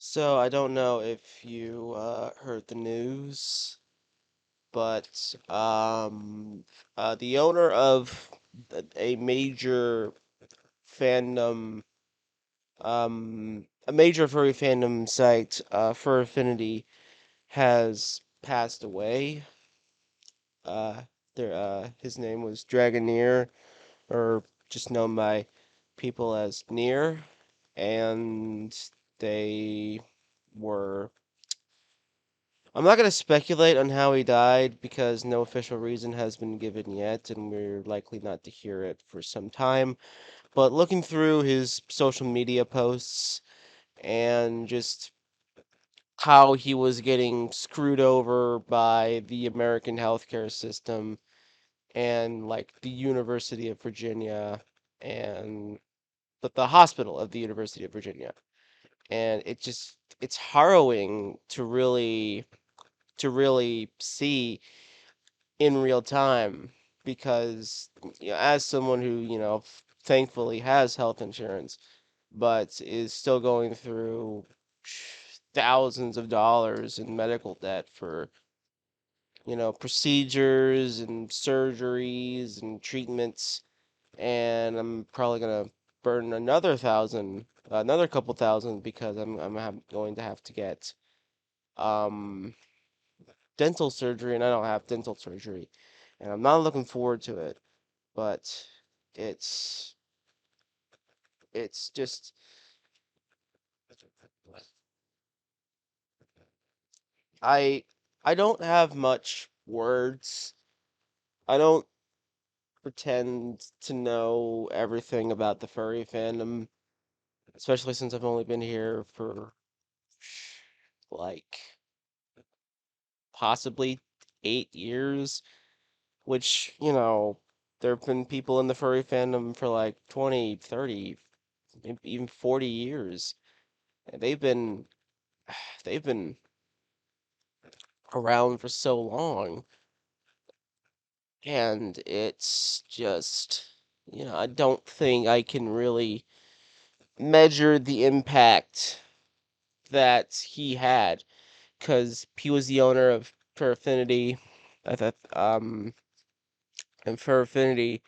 So I don't know if you heard the news, but the owner of a major fandom, a major furry fandom site, Fur Affinity, has passed away. Uh, his name was Dragoneer, or just known by people as Near, and they were I'm not going to speculate on how he died because no official reason has been given yet, and we're likely not to hear it for some time. But looking through his social media posts and just how he was getting screwed over by the American healthcare system and like the University of Virginia and the hospital of the University of Virginia. And it's harrowing to really see in real time because as someone who thankfully has health insurance but is still going through thousands of dollars in medical debt for procedures and surgeries and treatments, and I'm probably gonna burn another couple thousand because going to have to get um dental surgery, and I don't have dental surgery, and I'm not looking forward to it. But it's it's just I I don't have much words. I don't pretend to know everything about the furry fandom, especially since I've only been here for like possibly 8 years, which, there have been people in the furry fandom for like 20, 30, maybe even 40 years. And they've been around for so long, and it's just, I don't think I can really measure the impact that he had because he was the owner of Fur Affinity. I thought, and Fur Affinity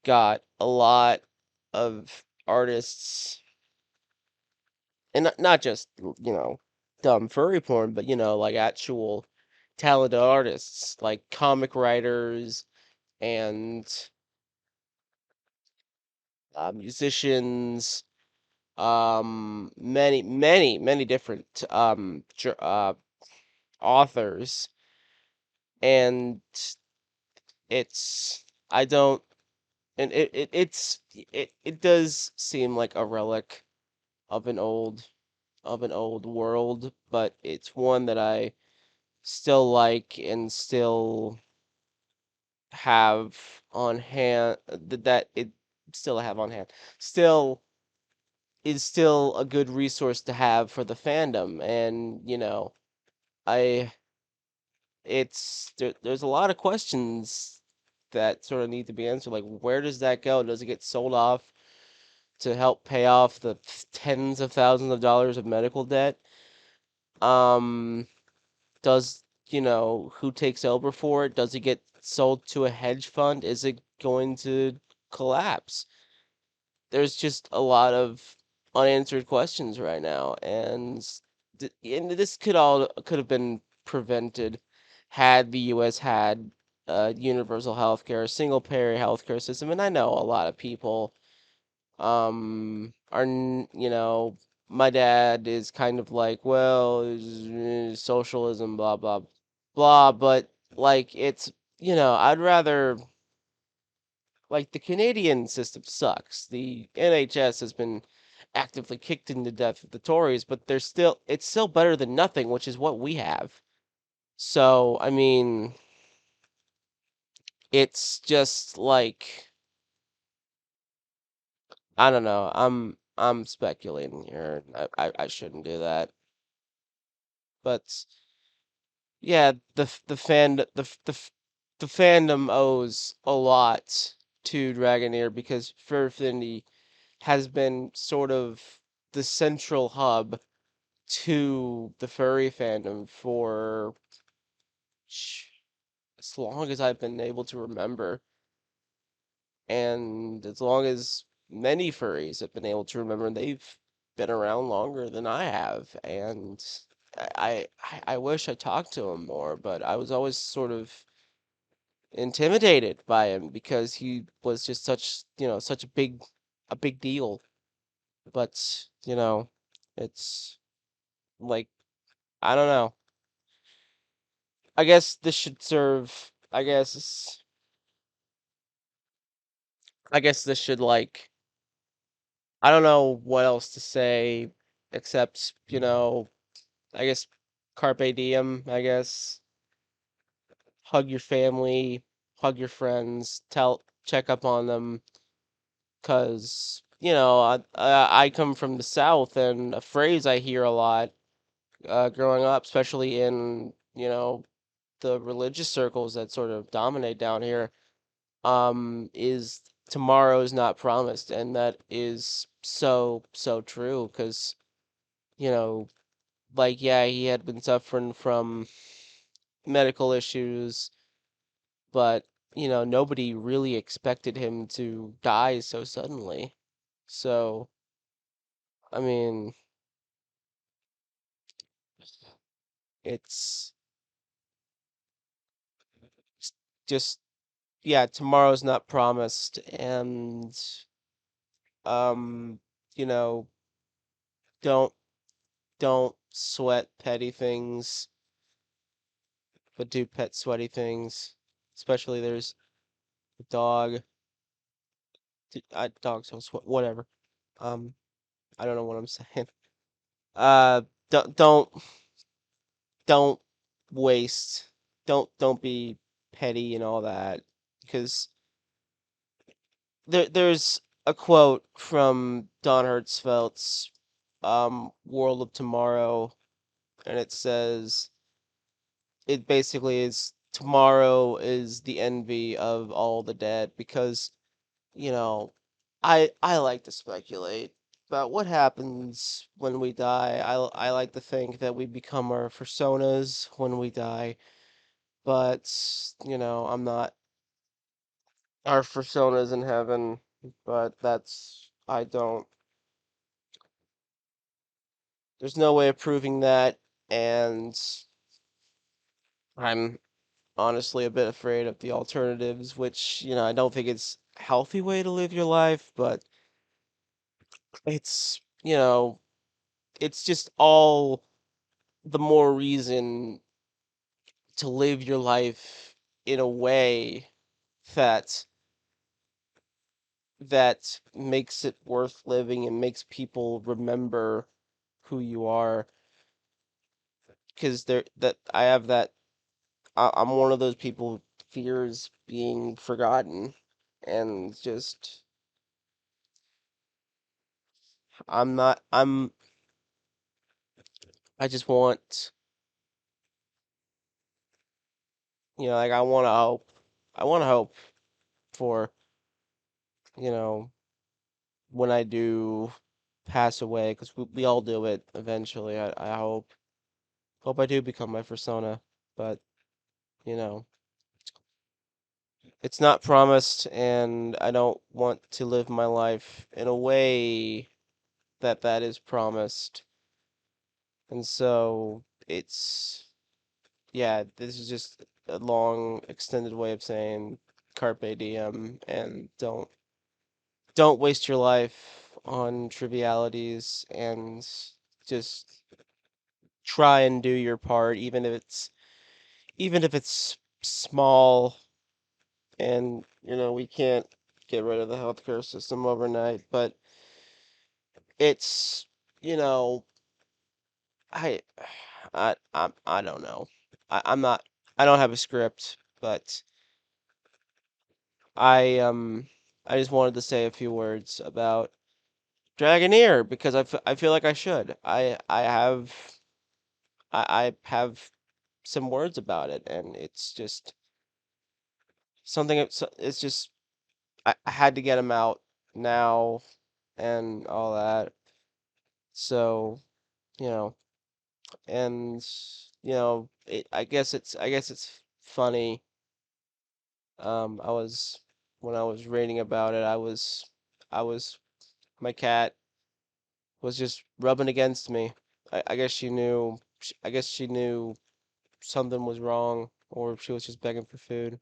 got a lot of artists, and not just dumb furry porn, but like actual talented artists, like comic writers and musicians, many different authors, and it's I don't and it does seem like a relic of an old world, but it's one that I still like and still have on hand that it still have on hand still is still a good resource to have for the fandom. And I there's a lot of questions that sort of need to be answered, like where does that go? Does it get sold off to help pay off the tens of thousands of dollars of medical debt? um does who takes over for it? Does it get sold to a hedge fund? Is it going to collapse? There's just a lot of unanswered questions right now, and this could have been prevented had the U.S. had universal healthcare, a single payer healthcare system. And I know a lot of people are my dad is kind of like, well, socialism, blah blah blah, but like I'd rather, like, the Canadian system sucks. The NHS has been actively kicked into death with the Tories, but it's still better than nothing, which is what we have. So, I mean, it's just like, I don't know. I'm speculating here. I shouldn't do that. But yeah, the fandom owes a lot to Dragoneer because Fur Affinity has been sort of the central hub to the furry fandom for sh- as long as I've been able to remember, and as long as many furries have been able to remember, they've been around longer than I have, and I wish I talked to him more, but I was always sort of intimidated by him because he was just such a big deal. But, it's like I don't know. I guess this should serve I guess this should I don't know what else to say except, I guess carpe diem, I guess. Hug your family, hug your friends, check up on them, 'cause, I come from the South, and a phrase I hear a lot growing up, especially in, the religious circles that sort of dominate down here, is tomorrow is not promised, and that is so true. Because you know, yeah, he had been suffering from medical issues, but nobody really expected him to die so suddenly. So, I mean, it's s- just yeah, tomorrow's not promised, and um, you know, don't don't sweat petty things, but do pet sweaty things. Especially there's a dog. Dogs don't sweat. Whatever. Um, I don't know what I'm saying. Uh, don't don't don't waste. Don't be petty and all that, because there's a quote from Don Hertzfeldt's World of Tomorrow, and it says it basically is tomorrow is the envy of all the dead, because you know I like to speculate about what happens when we die. I like to think that we become our personas when we die, but I'm not our personas in heaven, but I don't there's no way of proving that, and I'm honestly a bit afraid of the alternatives, which, I don't think it's a healthy way to live your life, but it's, it's just all the more reason to live your life in a way that makes it worth living and makes people remember who you are, because that I have that I'm one of those people who fears being forgotten, and just I'm I just want, I want to hope for, you know, when I do pass away, because we all do it eventually. I hope I do become my persona, but you know, it's not promised, and I don't want to live my life in a way that is promised. And so it's yeah, this is just a long, extended way of saying carpe diem, and don't waste your life on trivialities, and just try and do your part, even if it's small. And we can't get rid of the healthcare system overnight, but it's you know I I don't know. I'm not, I don't have a script, but I um I just wanted to say a few words about Dragoneer, because I feel like I should. I have some words about it, and it's just something. It's just I had to get them out now and all that. So, you know. and I guess it's funny. I was when I was reading about it, I was my cat was just rubbing against me. I guess she knew. I guess she knew something was wrong, or she was just begging for food.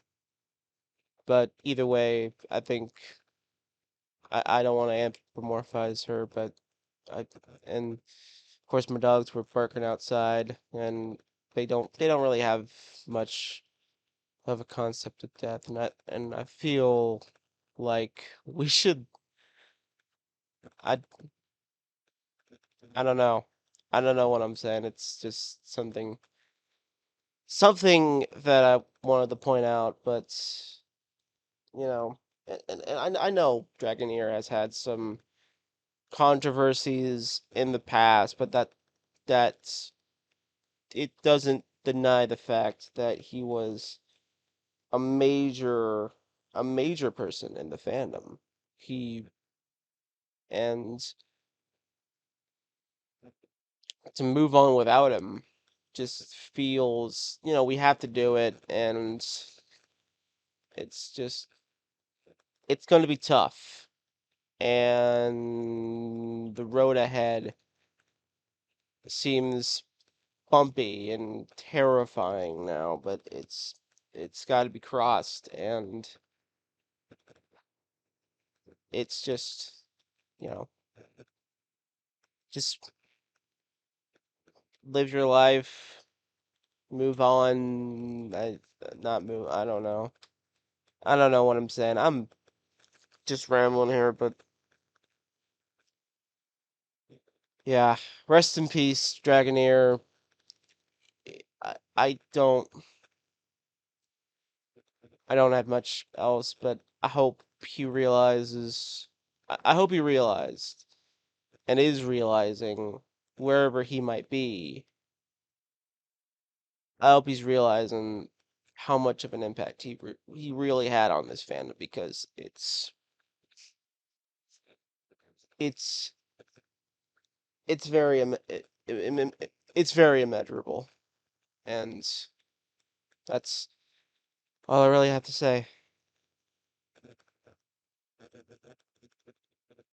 But either way, I think I don't want to anthropomorphize her, but I and of course my dogs were barking outside, and they don't really have much of a concept of death, and I feel like we should. I I don't know. I don't know what I'm saying. It's just something that I wanted to point out, but you know, and I know Dragoneer has had some controversies in the past, but that it doesn't deny the fact that he was a major a major person in the fandom. He and to move on without him just feels, we have to do it, and it's just it's going to be tough, and the road ahead seems bumpy and terrifying now, but it's got to be crossed, and it's just, you know, just live your life, move on. Not move. I don't know. I don't know what I'm saying. I'm just rambling here, but yeah. Rest in peace, Dragoneer. I don't have much else, but I hope he realizes. I hope he realized and is realizing wherever he might be. I hope he's realizing how much of an impact he really had on this fandom, because it's it's very it's very immeasurable, and that's all I really have to say.